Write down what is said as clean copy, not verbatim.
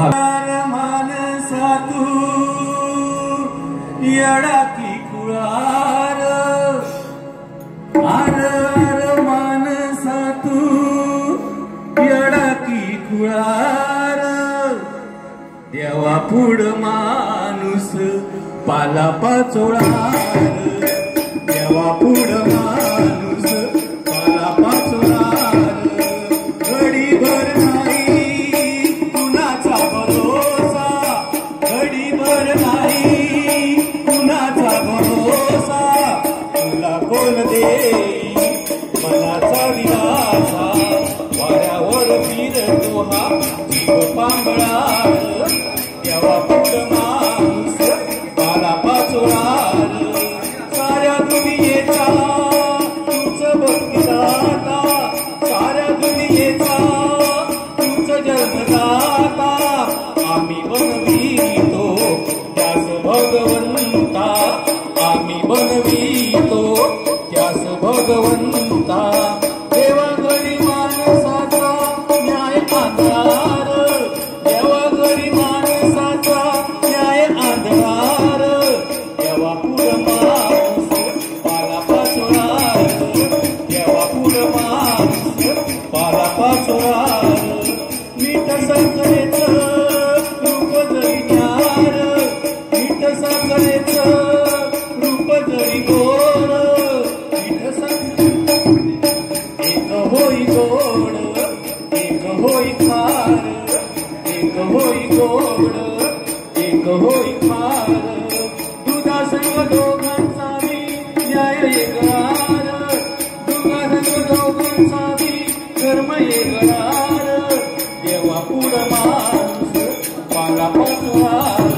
मानसा तू येडा की कुळार आर मानसा तू येडा की कुळार देवा पुढ माणूस पाला पाचोळार देवा पुढ माणूस पाला पाचोळार घडीभर नाही कुणाचा भरोसा घडीभर नाही कुणाचा भरोसा तुला कोण देई मनाचा दिलासा वाऱ्यावर फिरतो हा जीव पांगळार देवा पुढ माणूस पाला पाचोळार साऱ्या दुनियेचा तुझ भक्तिदाता साऱ्या दुनियेचा तुझ जन्मदाता आम्ही बनवितो त्यास भगवंता आम्ही बनवितो त्यास भगवंता देवा घरी माणसाचा न्याय आधार देवा घरी माणसाचा न्याय आधार देवा पुढ माणूस पाला पाचोळार देवा पुढ माणूस पाला पाचोळार मीठ साखरेचं रूप जरी न्यार मीठ साखरेचं रूप जरी गोड मीठ एक होई गोड एक होई खार एक होई गोड एक होई खार दुधा संग दोघांचा बी न्याय एकरार दुधा संग दोघांचा बी कर्म एकरार देवा पुढ माणूस पाला पाचोळार